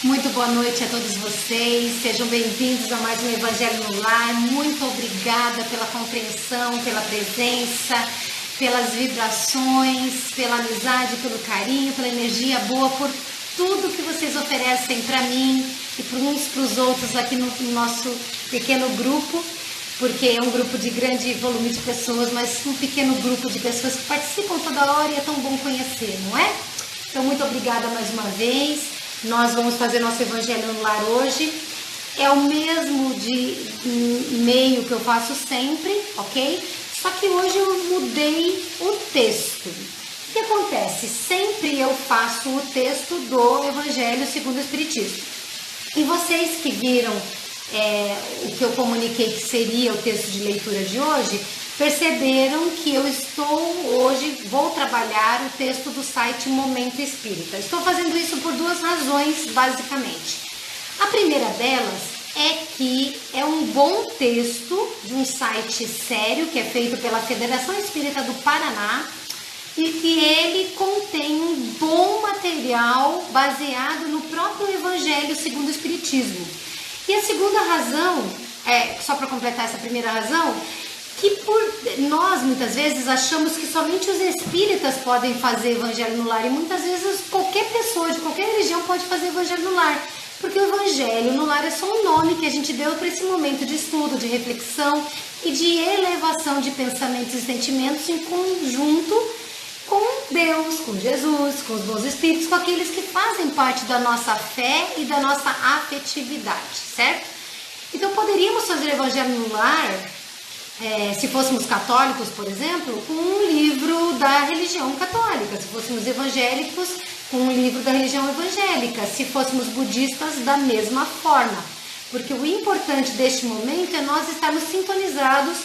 Muito boa noite a todos vocês, sejam bem-vindos a mais um Evangelho no Lar. Muito obrigada pela compreensão, pela presença, pelas vibrações, pela amizade, pelo carinho, pela energia boa, por tudo que vocês oferecem para mim e para uns para os outros aqui no nosso pequeno grupo, porque é um grupo de grande volume de pessoas, mas um pequeno grupo de pessoas que participam toda hora e é tão bom conhecer, não é? Então, muito obrigada mais uma vez. Nós vamos fazer nosso Evangelho no Lar hoje. É o mesmo de meio que eu faço sempre, ok? Só que hoje eu mudei o texto. O que acontece? Sempre eu faço o texto do Evangelho segundo o Espiritismo. E vocês que viram o que eu comuniquei que seria o texto de leitura de hoje, perceberam que eu vou trabalhar o texto do site Momento Espírita. Estou fazendo isso por duas razões, basicamente. A primeira delas é que é um bom texto de um site sério, que é feito pela Federação Espírita do Paraná, e que ele contém um bom material baseado no próprio Evangelho segundo o Espiritismo. E a segunda razão, só para completar essa primeira razão, que nós muitas vezes achamos que somente os espíritas podem fazer Evangelho no Lar, e muitas vezes qualquer pessoa de qualquer religião pode fazer Evangelho no Lar, porque o Evangelho no Lar é só um nome que a gente deu para esse momento de estudo, de reflexão e de elevação de pensamentos e sentimentos em conjunto com Deus, com Jesus, com os bons espíritos, com aqueles que fazem parte da nossa fé e da nossa afetividade, certo? Então poderíamos fazer Evangelho no Lar, se fôssemos católicos, por exemplo, com um livro da religião católica, se fôssemos evangélicos, com um livro da religião evangélica, se fôssemos budistas, da mesma forma, porque o importante deste momento é nós estarmos sintonizados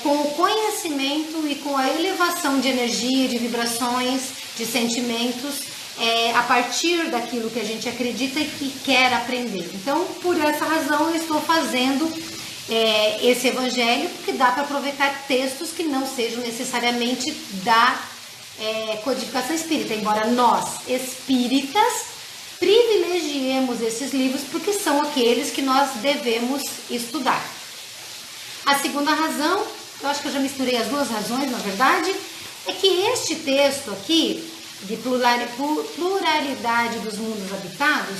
com o conhecimento e com a elevação de energia, de vibrações, de sentimentos, a partir daquilo que a gente acredita e que quer aprender. Então, por essa razão, eu estou fazendo esse evangelho, porque dá para aproveitar textos que não sejam necessariamente da codificação espírita, embora nós, espíritas, privilegiemos esses livros, porque são aqueles que nós devemos estudar. A segunda razão, eu acho que eu já misturei as duas razões, na verdade, é que este texto aqui, de pluralidade dos mundos habitados,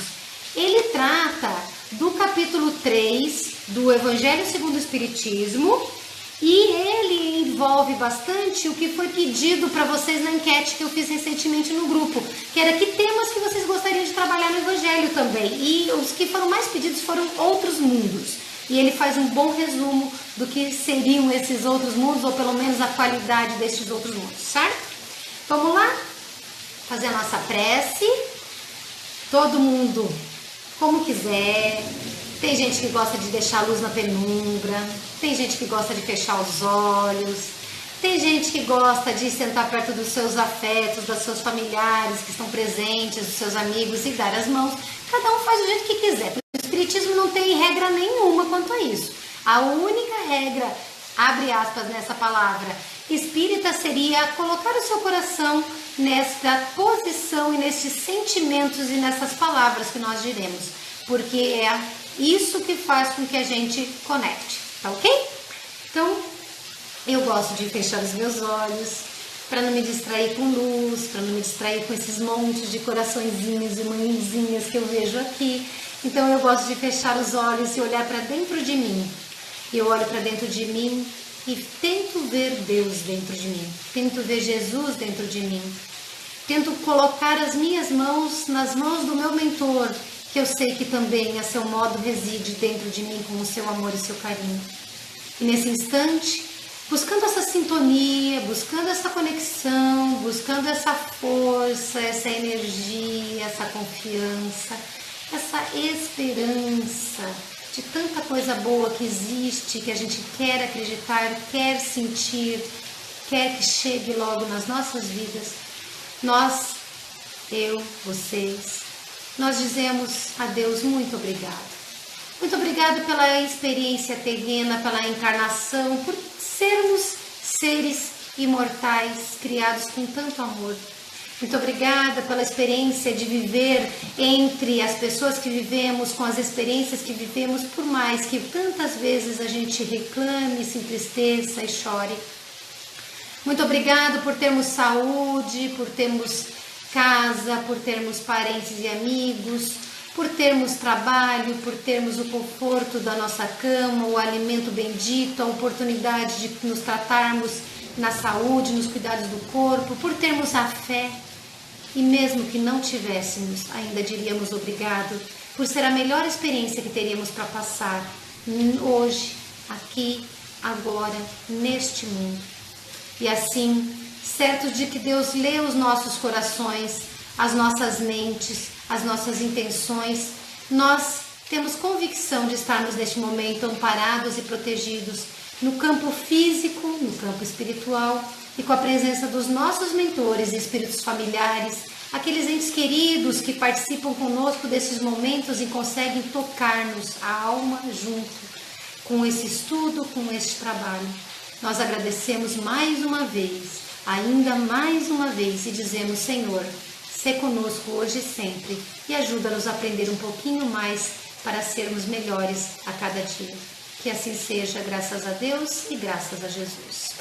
ele trata do capítulo 3 do Evangelho segundo o Espiritismo, e ele envolve bastante o que foi pedido para vocês na enquete que eu fiz recentemente no grupo, que era que temas que vocês gostariam de trabalhar no Evangelho também, e os que foram mais pedidos foram outros mundos. E ele faz um bom resumo do que seriam esses outros mundos, ou pelo menos a qualidade desses outros mundos, certo? Vamos lá? Fazer a nossa prece. Todo mundo como quiser. Tem gente que gosta de deixar a luz na penumbra, tem gente que gosta de fechar os olhos, tem gente que gosta de sentar perto dos seus afetos, dos seus familiares que estão presentes, dos seus amigos, e dar as mãos. Cada um faz do jeito que quiser. O Espiritismo não tem regra nenhuma quanto a isso. A única regra, abre aspas nessa palavra, espírita, seria colocar o seu coração nesta posição e nesses sentimentos e nessas palavras que nós diremos, porque é isso que faz com que a gente conecte, tá ok? Então, eu gosto de fechar os meus olhos para não me distrair com luz, para não me distrair com esses montes de coraçõezinhos e mãezinhas que eu vejo aqui. Então eu gosto de fechar os olhos e olhar para dentro de mim. Eu olho para dentro de mim e tento ver Deus dentro de mim, tento ver Jesus dentro de mim, tento colocar as minhas mãos nas mãos do meu mentor, que eu sei que também a seu modo reside dentro de mim com o seu amor e seu carinho. E nesse instante, buscando essa sintonia, buscando essa conexão, buscando essa força, essa energia, essa confiança, essa esperança de tanta coisa boa que existe, que a gente quer acreditar, quer sentir, quer que chegue logo nas nossas vidas. Nós, eu, vocês, nós dizemos a Deus muito obrigado. Muito obrigado pela experiência terrena, pela encarnação, por sermos seres imortais, criados com tanto amor. Muito obrigada pela experiência de viver entre as pessoas que vivemos, com as experiências que vivemos, por mais que tantas vezes a gente reclame, se entristeça e chore. Muito obrigada por termos saúde, por termos casa, por termos parentes e amigos, por termos trabalho, por termos o conforto da nossa cama, o alimento bendito, a oportunidade de nos tratarmos na saúde, nos cuidados do corpo, por termos a fé. E mesmo que não tivéssemos, ainda diríamos obrigado, por ser a melhor experiência que teríamos para passar hoje, aqui, agora, neste mundo. E assim, certos de que Deus lê os nossos corações, as nossas mentes, as nossas intenções, nós temos convicção de estarmos neste momento amparados e protegidos no campo físico, no campo espiritual e com a presença dos nossos mentores e espíritos familiares, aqueles entes queridos que participam conosco desses momentos e conseguem tocar-nos a alma junto com esse estudo, com este trabalho. Nós agradecemos mais uma vez, ainda mais uma vez, e dizemos: Senhor, sê conosco hoje e sempre e ajuda-nos a aprender um pouquinho mais para sermos melhores a cada dia. Que assim seja, graças a Deus e graças a Jesus.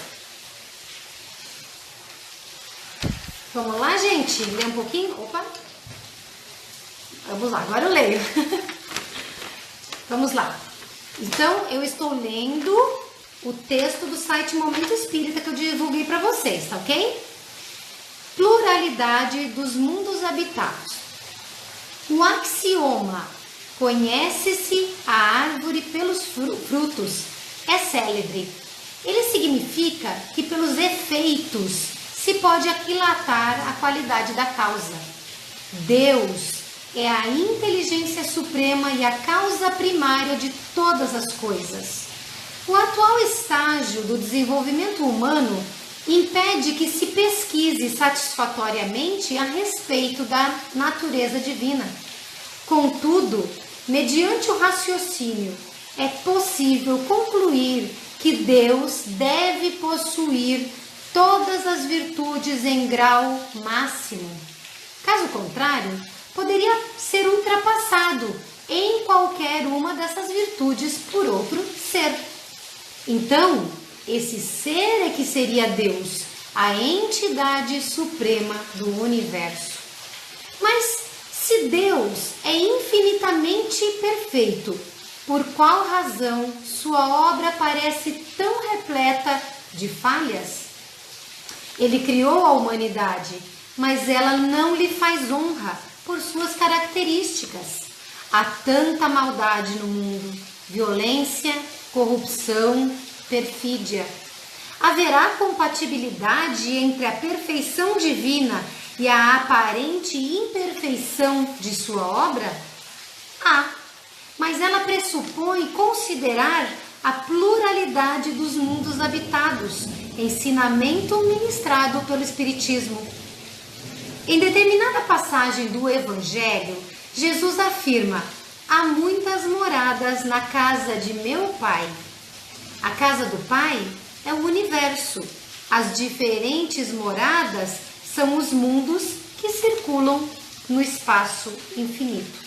Vamos lá, gente? Ler um pouquinho? Opa! Vamos lá, agora eu leio. Vamos lá. Então, eu estou lendo o texto do site Momento Espírita que eu divulguei para vocês, tá ok? Pluralidade dos mundos habitados. O axioma "conhece-se a árvore pelos frutos" é célebre. Ele significa que pelos efeitos se pode aquilatar a qualidade da causa. Deus é a inteligência suprema e a causa primária de todas as coisas. O atual estágio do desenvolvimento humano impede que se pesquise satisfatoriamente a respeito da natureza divina. Contudo, mediante o raciocínio, é possível concluir que Deus deve possuir todas as virtudes em grau máximo. Caso contrário, poderia ser ultrapassado em qualquer uma dessas virtudes por outro ser. Então, esse ser é que seria Deus, a entidade suprema do universo. Mas se Deus é infinitamente perfeito, por qual razão sua obra parece tão repleta de falhas? Ele criou a humanidade, mas ela não lhe faz honra por suas características. Há tanta maldade no mundo: violência, corrupção, perfídia. Haverá compatibilidade entre a perfeição divina e a aparente imperfeição de sua obra? Há, mas ela pressupõe considerar a pluralidade dos mundos habitados, ensinamento ministrado pelo Espiritismo. Em determinada passagem do Evangelho, Jesus afirma: há muitas moradas na casa de meu Pai. A casa do Pai é o universo. As diferentes moradas são os mundos que circulam no espaço infinito.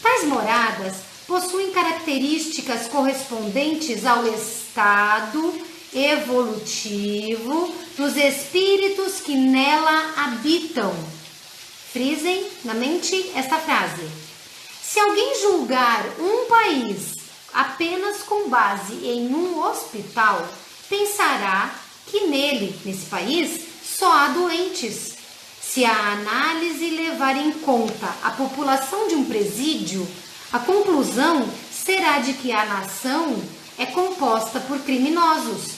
Tais moradas possuem características correspondentes ao estado evolutivo dos espíritos que nela habitam. Frisem na mente esta frase. Se alguém julgar um país apenas com base em um hospital, pensará que nesse país, só há doentes. Se a análise levar em conta a população de um presídio, a conclusão será de que a nação é composta por criminosos.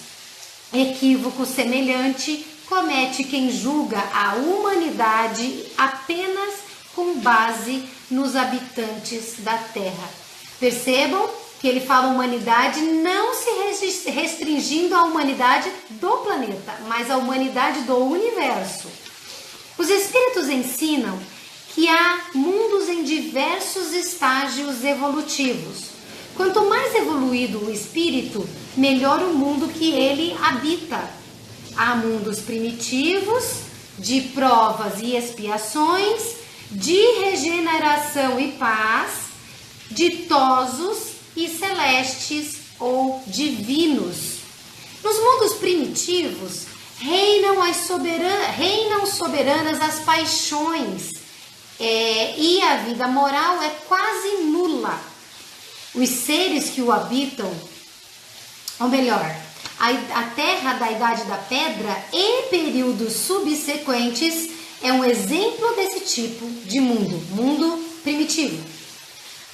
Equívoco semelhante comete quem julga a humanidade apenas com base nos habitantes da Terra. Percebam que ele fala humanidade não se restringindo à humanidade do planeta, mas à humanidade do universo. Os espíritos ensinam que há mundos em diversos estágios evolutivos. Quanto mais evoluído o espírito, melhor o mundo que ele habita. Há mundos primitivos, de provas e expiações, de regeneração e paz, ditosos e celestes ou divinos. Nos mundos primitivos, reinam soberanas as paixões, e a vida moral é quase nula. Os seres que o habitam, ou melhor, a terra da Idade da Pedra e períodos subsequentes é um exemplo desse tipo de mundo primitivo.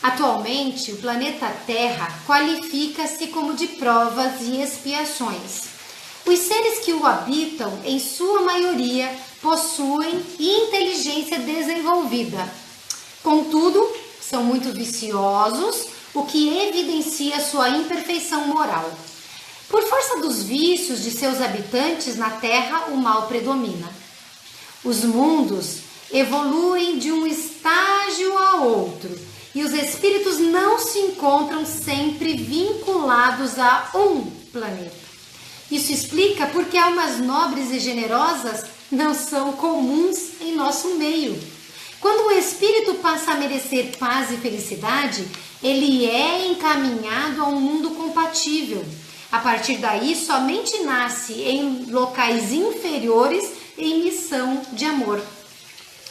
Atualmente, o planeta Terra qualifica-se como de provas e expiações. Os seres que o habitam, em sua maioria, possuem inteligência desenvolvida. Contudo, são muito viciosos, o que evidencia sua imperfeição moral. Por força dos vícios de seus habitantes na Terra, o mal predomina. Os mundos evoluem de um estágio a outro e os espíritos não se encontram sempre vinculados a um planeta. Isso explica porque almas nobres e generosas não são comuns em nosso meio. Quando o espírito passa a merecer paz e felicidade, ele é encaminhado a um mundo compatível. A partir daí, somente nasce em locais inferiores em missão de amor.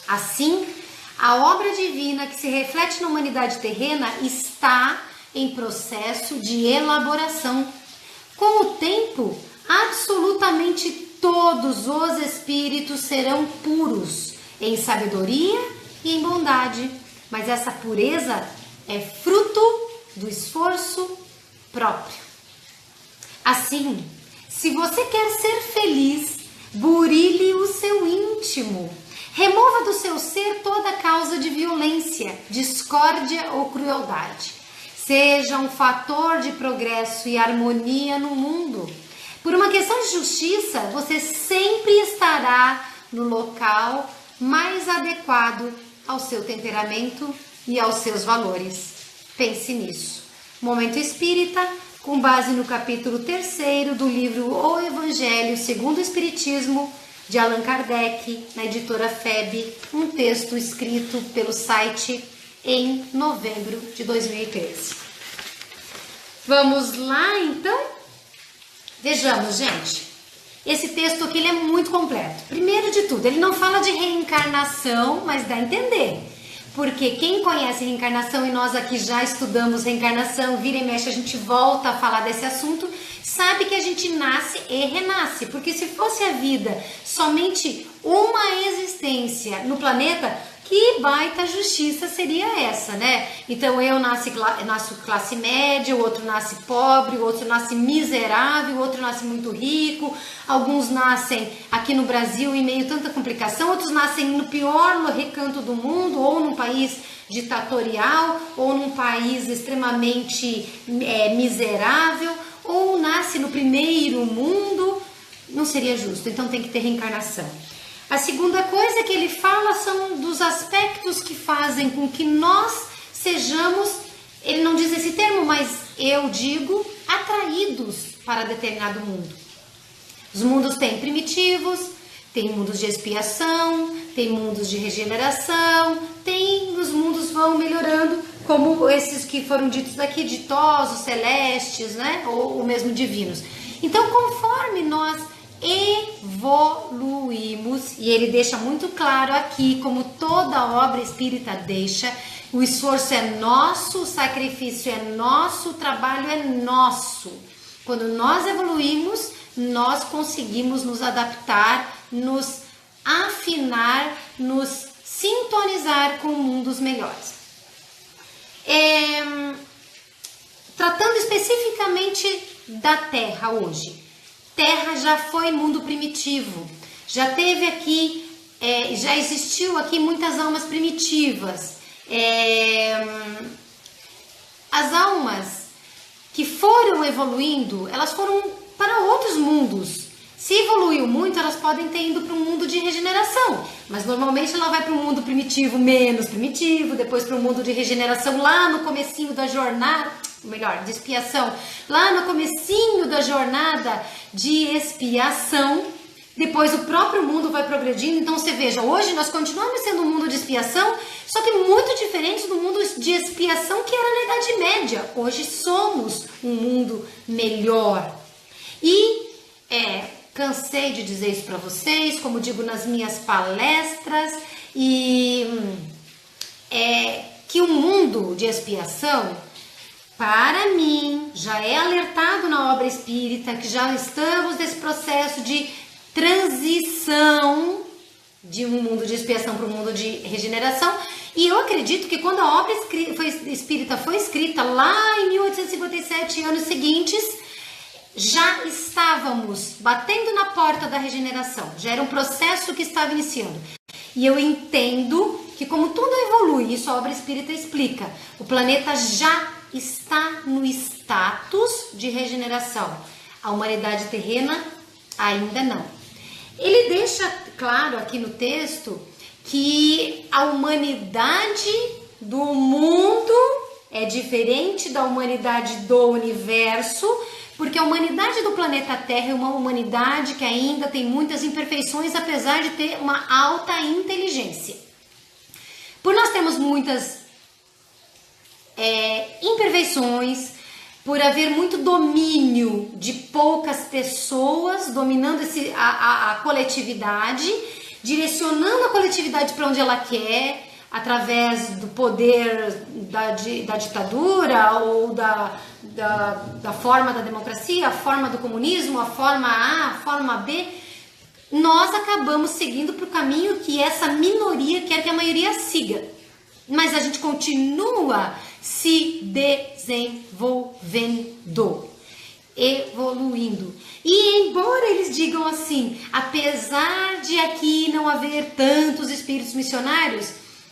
Assim, a obra divina que se reflete na humanidade terrena está em processo de elaboração. Com o tempo, absolutamente todos os espíritos serão puros em sabedoria e em bondade, mas essa pureza é fruto do esforço próprio. Assim, se você quer ser feliz, burile o seu íntimo. Remova do seu ser toda causa de violência, discórdia ou crueldade. Seja um fator de progresso e harmonia no mundo. Por uma questão de justiça, você sempre estará no local mais adequado ao seu temperamento e aos seus valores. Pense nisso. Momento Espírita, com base no capítulo 3º do livro O Evangelho segundo o Espiritismo, de Allan Kardec, na editora FEB, um texto escrito pelo site em novembro de 2013. Vamos lá, então? Vejamos, gente. Esse texto aqui ele é muito completo. Primeiro de tudo, ele não fala de reencarnação, mas dá a entender. Porque quem conhece reencarnação, e nós aqui já estudamos reencarnação, vira e mexe, a gente volta a falar desse assunto, sabe que a gente nasce e renasce. Porque se fosse a vida somente uma existência no planeta, que baita justiça seria essa, né? Então eu nasço classe média, o outro nasce pobre, o outro nasce miserável, o outro nasce muito rico, alguns nascem aqui no Brasil em meio a tanta complicação, outros nascem no pior recanto do mundo, ou num país ditatorial, ou num país extremamente miserável, ou nasce no primeiro mundo. Não seria justo, então tem que ter reencarnação. A segunda coisa que ele fala são dos aspectos que fazem com que nós sejamos, ele não diz esse termo, mas eu digo, atraídos para determinado mundo. Os mundos têm primitivos, tem mundos de expiação, tem mundos de regeneração, os mundos vão melhorando, como esses que foram ditos daqui, ditosos, celestes, né? Ou mesmo divinos. Então, conforme nós evoluímos, e ele deixa muito claro aqui, como toda obra espírita deixa, o esforço é nosso, o sacrifício é nosso, o trabalho é nosso. Quando nós evoluímos, nós conseguimos nos adaptar, nos afinar, nos sintonizar com mundos melhores. Tratando especificamente da Terra hoje. Terra já foi mundo primitivo, já teve aqui, já existiu aqui muitas almas primitivas. As almas que foram evoluindo, elas foram para outros mundos. Se evoluiu muito, elas podem ter ido para um mundo de regeneração, mas normalmente ela vai para um mundo primitivo menos primitivo, depois para um mundo de regeneração lá no comecinho da jornada, melhor, de expiação, lá no comecinho da jornada de expiação, Depois o próprio mundo vai progredindo. Então você veja, hoje nós continuamos sendo um mundo de expiação, só que muito diferente do mundo de expiação que era na Idade Média. Hoje somos um mundo melhor. E cansei de dizer isso para vocês, como digo nas minhas palestras, e que o mundo de expiação, para mim, já é alertado na obra espírita, que já estamos nesse processo de transição de um mundo de expiação para um mundo de regeneração. E eu acredito que quando a obra espírita foi escrita lá em 1857 e anos seguintes, já estávamos batendo na porta da regeneração. Já era um processo que estava iniciando. E eu entendo que como tudo evolui, isso a obra espírita explica, o planeta já está no status de regeneração. A humanidade terrena ainda não. Ele deixa claro aqui no texto que a humanidade do mundo é diferente da humanidade do universo, porque a humanidade do planeta Terra é uma humanidade que ainda tem muitas imperfeições, apesar de ter uma alta inteligência. Por nós termos muitas imperfeições, por haver muito domínio de poucas pessoas dominando a coletividade, direcionando a coletividade para onde ela quer, através do poder da ditadura ou da forma da democracia, a forma do comunismo, a forma A, a forma B, nós acabamos seguindo para o caminho que essa minoria quer que a maioria siga. Mas a gente continua se desenvolvendo, evoluindo. E embora eles digam assim, apesar de aqui não haver tantos espíritos missionários,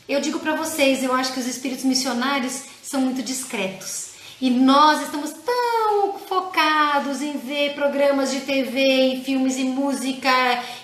eu digo para vocês, eu acho que os espíritos missionários são muito discretos. E nós estamos tão focados em ver programas de TV, e filmes e música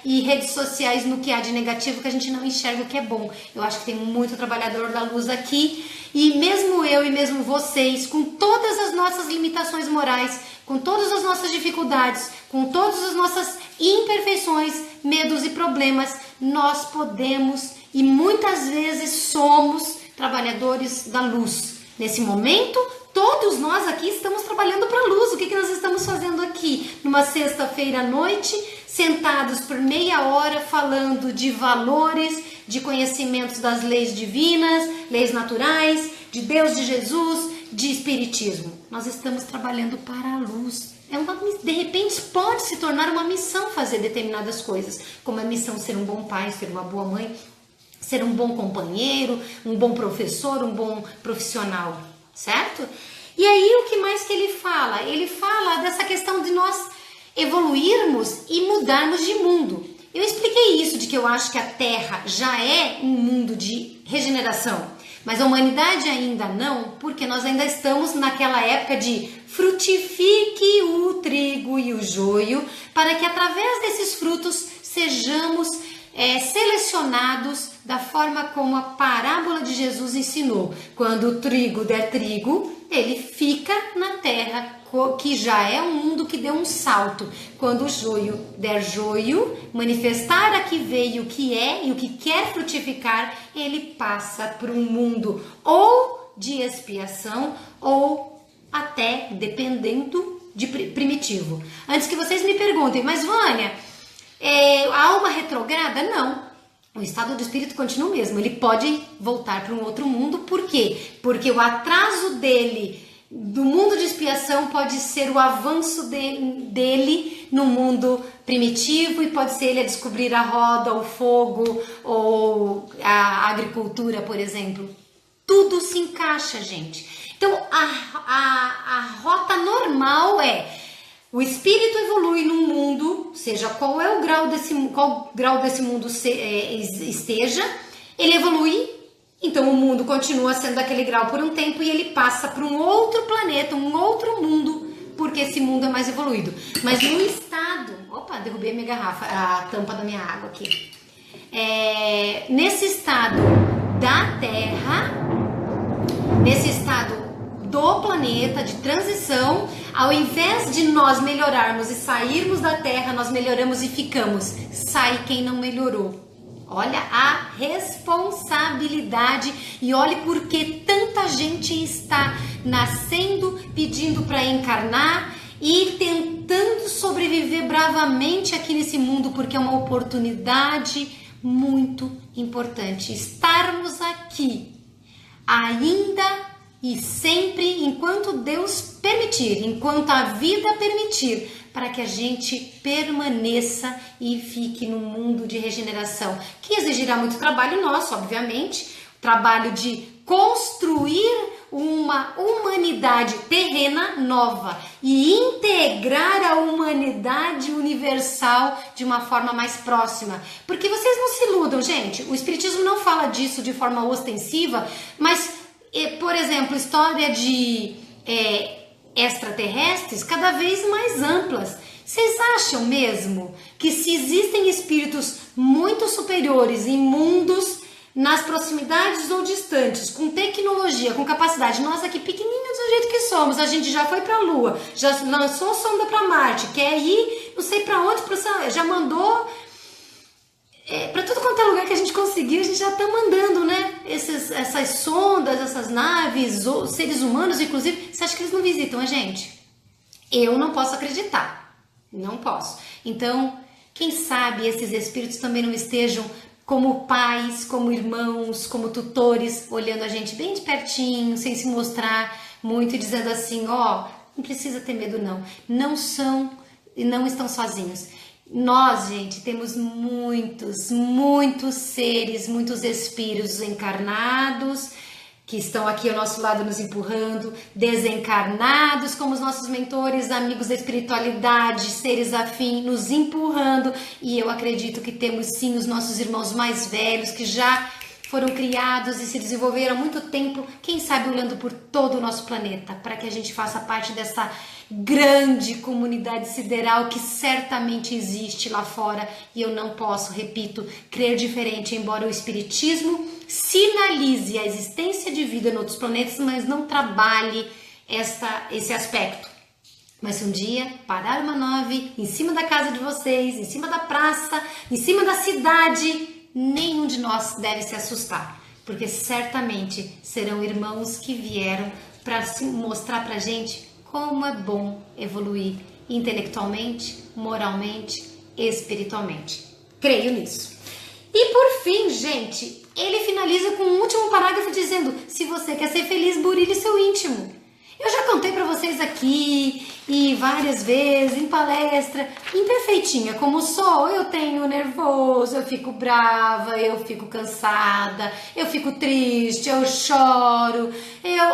e redes sociais no que há de negativo que a gente não enxerga o que é bom. Eu acho que tem muito trabalhador da luz aqui e mesmo eu e mesmo vocês, com todas as nossas limitações morais, com todas as nossas dificuldades, com todas as nossas imperfeições, medos e problemas, nós podemos e muitas vezes somos trabalhadores da luz. Nesse momento, todos nós aqui estamos trabalhando para a luz. O que nós estamos fazendo aqui? Numa sexta-feira à noite, sentados por meia hora falando de valores, de conhecimentos das leis divinas, leis naturais, de Deus, de Jesus, de espiritismo. Nós estamos trabalhando para a luz. De repente pode se tornar uma missão fazer determinadas coisas, como a missão ser um bom pai, ser uma boa mãe, ser um bom companheiro, um bom professor, um bom profissional, certo? E aí o que mais que ele fala? Ele fala dessa questão de nós evoluirmos e mudarmos de mundo. Eu expliquei isso, de que eu acho que a Terra já é um mundo de regeneração, mas a humanidade ainda não, porque nós ainda estamos naquela época de frutifique o trigo e o joio, para que através desses frutos sejamos selecionados da forma como a parábola de Jesus ensinou. Quando o trigo der trigo, ele fica na terra, que já é um mundo que deu um salto. Quando o joio der joio, manifestar a que veio, o que é e o que quer frutificar, ele passa para um mundo ou de expiação ou até, dependendo, de primitivo. Antes que vocês me perguntem, mas Vânia, a alma retrograda? Não. O estado do espírito continua o mesmo. Ele pode voltar para um outro mundo. Por quê? Porque o atraso dele do mundo de expiação pode ser o avanço dele no mundo primitivo e pode ser ele a descobrir a roda, o fogo ou a agricultura, por exemplo. Tudo se encaixa, gente. Então, a rota normal é: o espírito evolui num mundo, seja qual grau desse mundo esteja, ele evolui, então o mundo continua sendo aquele grau por um tempo e ele passa para um outro planeta, um outro mundo, porque esse mundo é mais evoluído. Mas no estado... Opa, derrubei a minha garrafa, a tampa da minha água aqui. Nesse estado da Terra, nesse estado do planeta de transição, Ao invés de nós melhorarmos e sairmos da terra, nós melhoramos e ficamos. Sai quem não melhorou. Olha a responsabilidade e olhe por que tanta gente está nascendo, pedindo para encarnar e tentando sobreviver bravamente aqui nesse mundo, porque é uma oportunidade muito importante estarmos aqui ainda e sempre, enquanto Deus permitir, enquanto a vida permitir, para que a gente permaneça e fique no mundo de regeneração, que exigirá muito trabalho nosso, obviamente, trabalho de construir uma humanidade terrena nova e integrar a humanidade universal de uma forma mais próxima. Porque vocês não se iludam, gente, o Espiritismo não fala disso de forma ostensiva, mas, por exemplo, história de extraterrestres cada vez mais amplas. Vocês acham mesmo que se existem espíritos muito superiores em mundos, nas proximidades ou distantes, com tecnologia, com capacidade, nós aqui pequenininhos do jeito que somos, a gente já foi para a Lua, já lançou sonda para Marte, quer ir não sei para onde, já mandou para tudo quanto é lugar que a gente conseguiu, a gente já está mandando, né? Essas sondas, essas naves, seres humanos, inclusive. Você acha que eles não visitam a gente? Eu não posso acreditar. Não posso. Então, quem sabe esses espíritos também não estejam como pais, como irmãos, como tutores, olhando a gente bem de pertinho, sem se mostrar muito e dizendo assim, ó, não precisa ter medo não. Não são e não estão sozinhos. Nós, gente, temos muitos seres, muitos espíritos encarnados que estão aqui ao nosso lado nos empurrando, desencarnados como os nossos mentores, amigos da espiritualidade, seres afins, nos empurrando. E eu acredito que temos sim os nossos irmãos mais velhos que já foram criados e se desenvolveram há muito tempo, quem sabe olhando por todo o nosso planeta, para que a gente faça parte dessa grande comunidade sideral que certamente existe lá fora. E eu não posso, repito, crer diferente, embora o Espiritismo sinalize a existência de vida em outros planetas, mas não trabalhe esse aspecto. Mas se um dia parar uma nave em cima da casa de vocês, em cima da praça, em cima da cidade, nenhum de nós deve se assustar, porque certamente serão irmãos que vieram para mostrar pra gente como é bom evoluir intelectualmente, moralmente, espiritualmente. Creio nisso. E por fim, gente, ele finaliza com um último parágrafo dizendo: se você quer ser feliz, burilhe seu íntimo. Eu já contei para vocês aqui e várias vezes em palestra, imperfeitinha como sou, eu tenho nervoso, eu fico brava, eu fico cansada, eu fico triste, eu choro.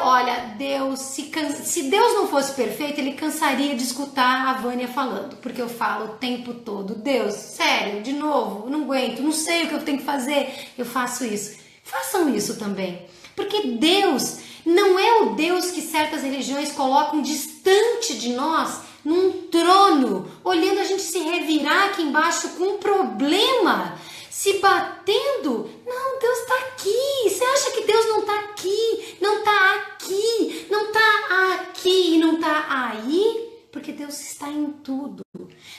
Olha, Deus, se Deus não fosse perfeito, ele cansaria de escutar a Vânia falando, porque eu falo o tempo todo: Deus, sério, de novo, não aguento, não sei o que eu tenho que fazer, eu faço isso. Façam isso também, porque Deus não é o Deus que certas religiões colocam distante de nós, num trono, olhando a gente se revirar aqui embaixo com um problema, se batendo. Não, Deus está aqui. Você acha que Deus não está aqui? Não está aqui, não está aqui e não está aí? Porque Deus está em tudo.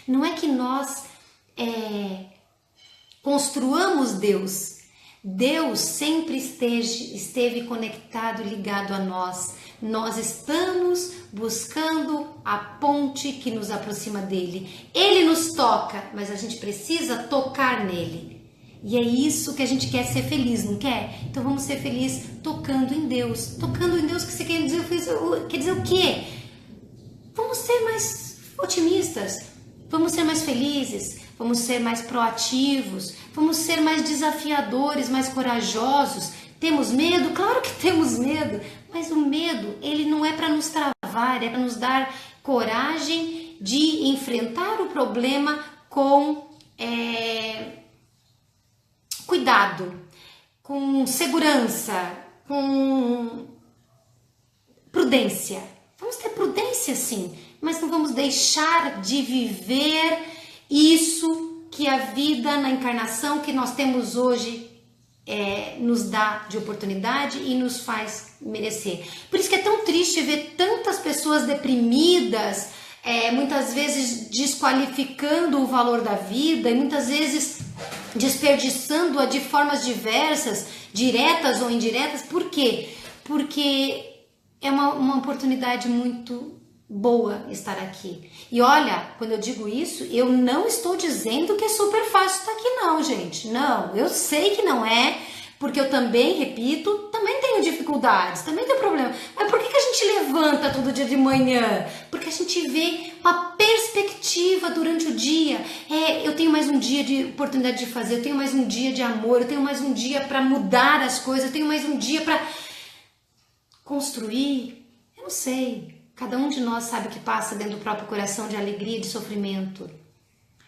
Não é que nós construamos Deus. Deus sempre esteve conectado, ligado a nós. Nós estamos buscando a ponte que nos aproxima dele. Ele nos toca, mas a gente precisa tocar nele. E é isso que a gente quer, ser feliz, não quer? Então vamos ser felizes tocando em Deus. Tocando em Deus, que você quer dizer o quê? Vamos ser mais otimistas, vamos ser mais felizes, vamos ser mais proativos, vamos ser mais desafiadores, mais corajosos. Temos medo? Claro que temos medo, mas o medo, ele não é para nos travar, é para nos dar coragem de enfrentar o problema com cuidado, com segurança, com prudência. Vamos ter prudência sim, mas não vamos deixar de viver isso que a vida na encarnação que nós temos hoje nos dá de oportunidade e nos faz merecer. Por isso que é tão triste ver tantas pessoas deprimidas, muitas vezes desqualificando o valor da vida e muitas vezes desperdiçando-a de formas diversas, diretas ou indiretas. Por quê? Porque é uma oportunidade muito boa estar aqui. E olha, quando eu digo isso, eu não estou dizendo que é super fácil estar aqui não, gente. Não, eu sei que não é, porque eu também, repito, também tenho dificuldades, também tenho problema. Mas por que a gente levanta todo dia de manhã? Porque a gente vê uma perspectiva durante o dia. Eu tenho mais um dia de oportunidade de fazer, eu tenho mais um dia de amor, eu tenho mais um dia para mudar as coisas, eu tenho mais um dia para construir. Eu não sei. Cada um de nós sabe o que passa dentro do próprio coração de alegria e de sofrimento.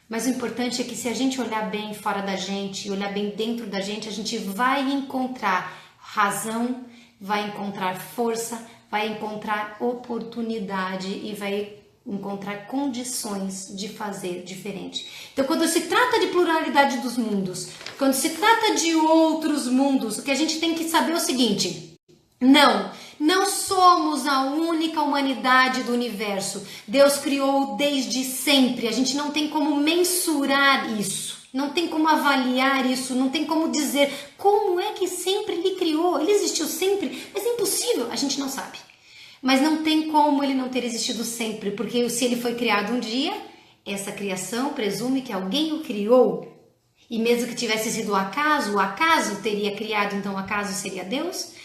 Mas o importante é que se a gente olhar bem fora da gente, olhar bem dentro da gente, a gente vai encontrar razão, vai encontrar força, vai encontrar oportunidade e vai encontrar condições de fazer diferente. Então, quando se trata de pluralidade dos mundos, quando se trata de outros mundos, o que a gente tem que saber é o seguinte: não somos a única humanidade do universo. Deus criou desde sempre. A gente não tem como mensurar isso, não tem como avaliar isso, não tem como dizer como é que sempre Ele criou. Ele existiu sempre, mas é impossível, a gente não sabe. Mas não tem como Ele não ter existido sempre, porque se Ele foi criado um dia, essa criação presume que alguém o criou. E mesmo que tivesse sido o acaso teria criado, então o acaso seria Deus?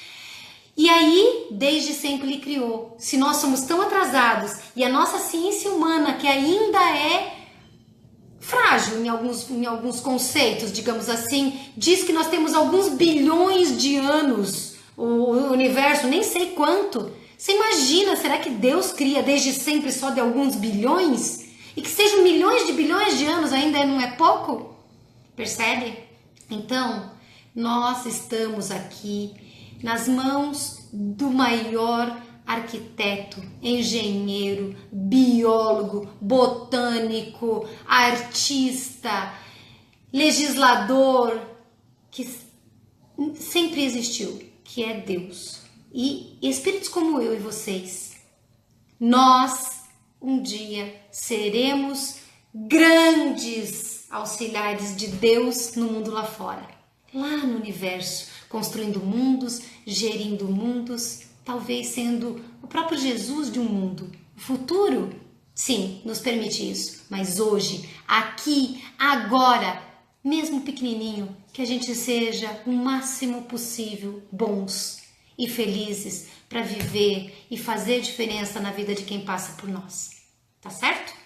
E aí, desde sempre Ele criou. Se nós somos tão atrasados e a nossa ciência humana, que ainda é frágil em alguns conceitos, digamos assim, diz que nós temos alguns bilhões de anos, o universo, nem sei quanto. Você imagina, será que Deus cria desde sempre só de alguns bilhões? E que sejam milhões de bilhões de anos ainda não é pouco? Percebe? Então, nós estamos aqui nas mãos do maior arquiteto, engenheiro, biólogo, botânico, artista, legislador, que sempre existiu, que é Deus. E espíritos como eu e vocês, nós um dia seremos grandes auxiliares de Deus no mundo lá fora, lá no universo, construindo mundos, gerindo mundos, talvez sendo o próprio Jesus de um mundo. O futuro, sim, nos permite isso. Mas hoje, aqui, agora, mesmo pequenininho, que a gente seja o máximo possível bons e felizes para viver e fazer diferença na vida de quem passa por nós. Tá certo?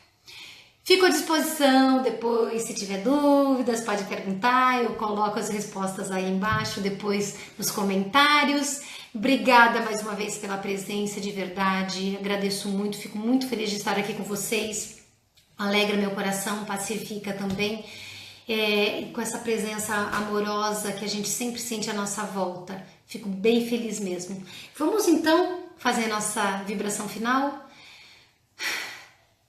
Fico à disposição depois, se tiver dúvidas, pode perguntar, eu coloco as respostas aí embaixo, depois nos comentários. Obrigada mais uma vez pela presença, de verdade, agradeço muito, fico muito feliz de estar aqui com vocês, alegra meu coração, pacifica também, com essa presença amorosa que a gente sempre sente à nossa volta, fico bem feliz mesmo. Vamos então fazer a nossa vibração final,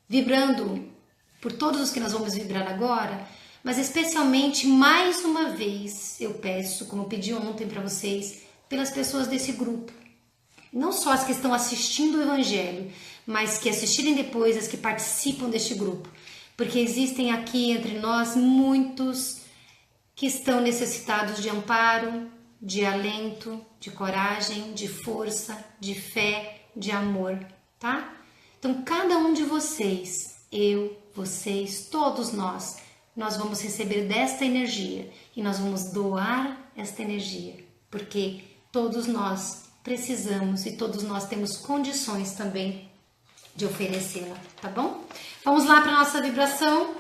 vibrando por todos os que nós vamos vibrar agora, mas especialmente, mais uma vez, eu peço, como eu pedi ontem para vocês, pelas pessoas desse grupo. Não só as que estão assistindo o Evangelho, mas que assistirem depois, as que participam deste grupo. Porque existem aqui entre nós muitos que estão necessitados de amparo, de alento, de coragem, de força, de fé, de amor, tá? Então, cada um de vocês, eu, vocês, todos nós vamos receber desta energia e nós vamos doar esta energia, porque todos nós precisamos e todos nós temos condições também de oferecê-la, tá bom? Vamos lá para a nossa vibração,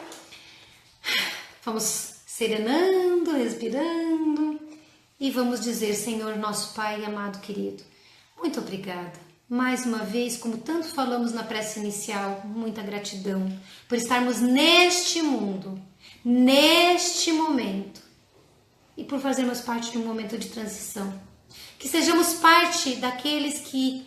vamos serenando, respirando e vamos dizer: Senhor, nosso Pai amado, querido, muito obrigada. Mais uma vez, como tanto falamos na prece inicial, muita gratidão por estarmos neste mundo, neste momento e por fazermos parte de um momento de transição. Que sejamos parte daqueles que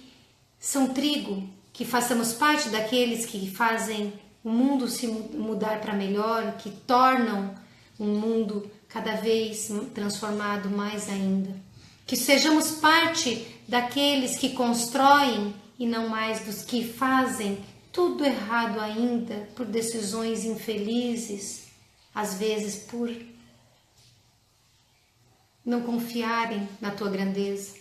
são trigo, que façamos parte daqueles que fazem o mundo se mudar para melhor, que tornam um mundo cada vez transformado mais ainda. Que sejamos parte daqueles que constroem e não mais dos que fazem tudo errado ainda por decisões infelizes, às vezes por não confiarem na tua grandeza.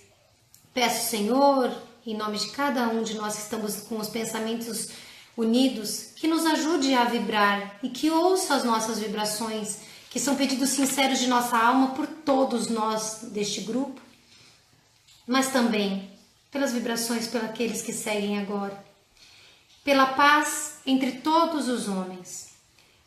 Peço, Senhor, em nome de cada um de nós que estamos com os pensamentos unidos, que nos ajude a vibrar e que ouça as nossas vibrações, que são pedidos sinceros de nossa alma por todos nós deste grupo, mas também pelas vibrações pelos aqueles que seguem agora. Pela paz entre todos os homens,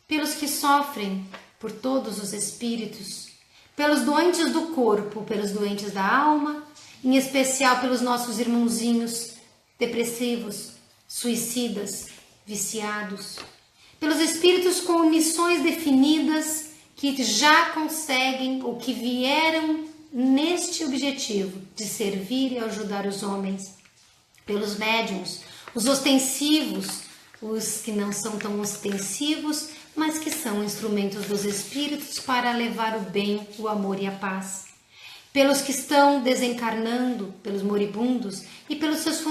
pelos que sofrem, por todos os espíritos, pelos doentes do corpo, pelos doentes da alma, em especial pelos nossos irmãozinhos depressivos, suicidas, viciados, pelos espíritos com missões definidas que já conseguem ou que vieram neste objetivo de servir e ajudar os homens, pelos médiuns, os ostensivos, os que não são tão ostensivos, mas que são instrumentos dos espíritos para levar o bem, o amor e a paz. Pelos que estão desencarnando, pelos moribundos e pelos seus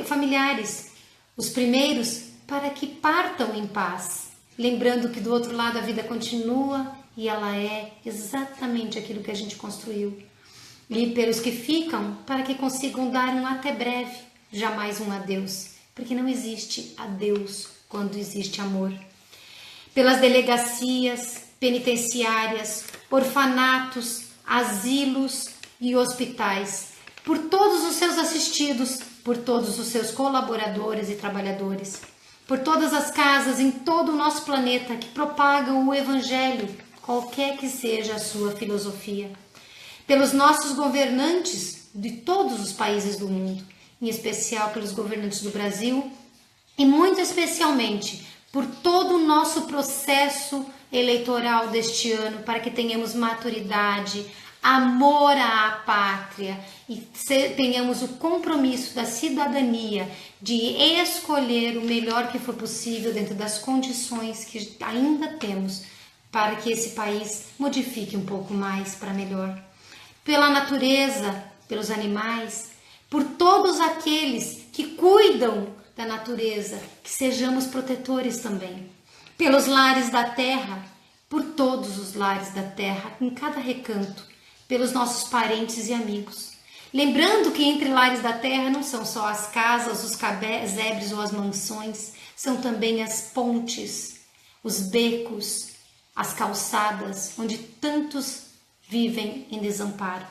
familiares. Os primeiros para que partam em paz, lembrando que do outro lado a vida continua e ela é exatamente aquilo que a gente construiu. E pelos que ficam para que consigam dar um até breve, jamais um adeus, porque não existe adeus quando existe amor. Pelas delegacias penitenciárias, orfanatos, asilos e hospitais, por todos os seus assistidos, por todos os seus colaboradores e trabalhadores, por todas as casas em todo o nosso planeta que propagam o Evangelho, qualquer que seja a sua filosofia, pelos nossos governantes de todos os países do mundo, em especial pelos governantes do Brasil e muito especialmente por todo o nosso processo eleitoral deste ano, para que tenhamos maturidade, amor à pátria e tenhamos o compromisso da cidadania de escolher o melhor que for possível dentro das condições que ainda temos para que esse país modifique um pouco mais para melhor. Pela natureza, pelos animais, por todos aqueles que cuidam da natureza, que sejamos protetores também. Pelos lares da terra, por todos os lares da terra, em cada recanto, pelos nossos parentes e amigos. Lembrando que entre lares da terra não são só as casas, os casebres ou as mansões, são também as pontes, os becos, as calçadas, onde tantos vivem em desamparo.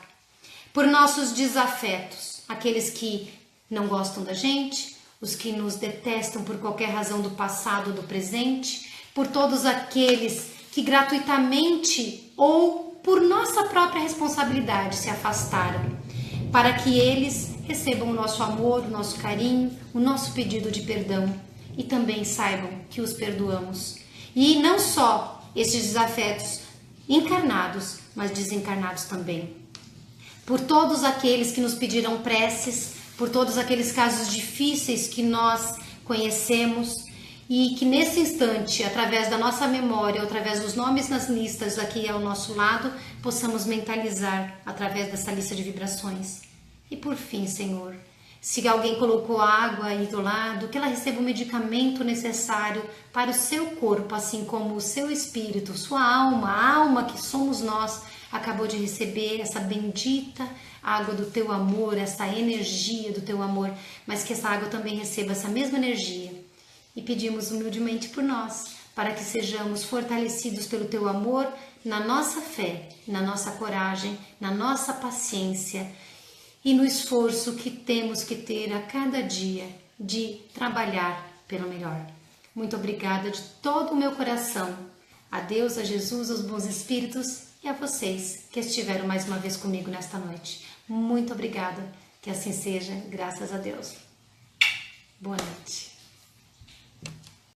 Por nossos desafetos, aqueles que não gostam da gente, os que nos detestam por qualquer razão do passado ou do presente, por todos aqueles que gratuitamente ou por nossa própria responsabilidade se afastaram, para que eles recebam o nosso amor, o nosso carinho, o nosso pedido de perdão e também saibam que os perdoamos. E não só estes desafetos encarnados, mas desencarnados também. Por todos aqueles que nos pediram preces, por todos aqueles casos difíceis que nós conhecemos e que nesse instante, através da nossa memória, ou através dos nomes nas listas aqui ao nosso lado, possamos mentalizar através dessa lista de vibrações. E por fim, Senhor, se alguém colocou água aí do lado, que ela receba o medicamento necessário para o seu corpo, assim como o seu espírito, sua alma, a alma que somos nós, acabou de receber essa bendita água do teu amor, essa energia do teu amor, mas que essa água também receba essa mesma energia. E pedimos humildemente por nós, para que sejamos fortalecidos pelo teu amor, na nossa fé, na nossa coragem, na nossa paciência e no esforço que temos que ter a cada dia de trabalhar pelo melhor. Muito obrigada de todo o meu coração. A Deus, a Jesus, aos bons espíritos e a vocês que estiveram mais uma vez comigo nesta noite. Muito obrigada, que assim seja, graças a Deus. Boa noite.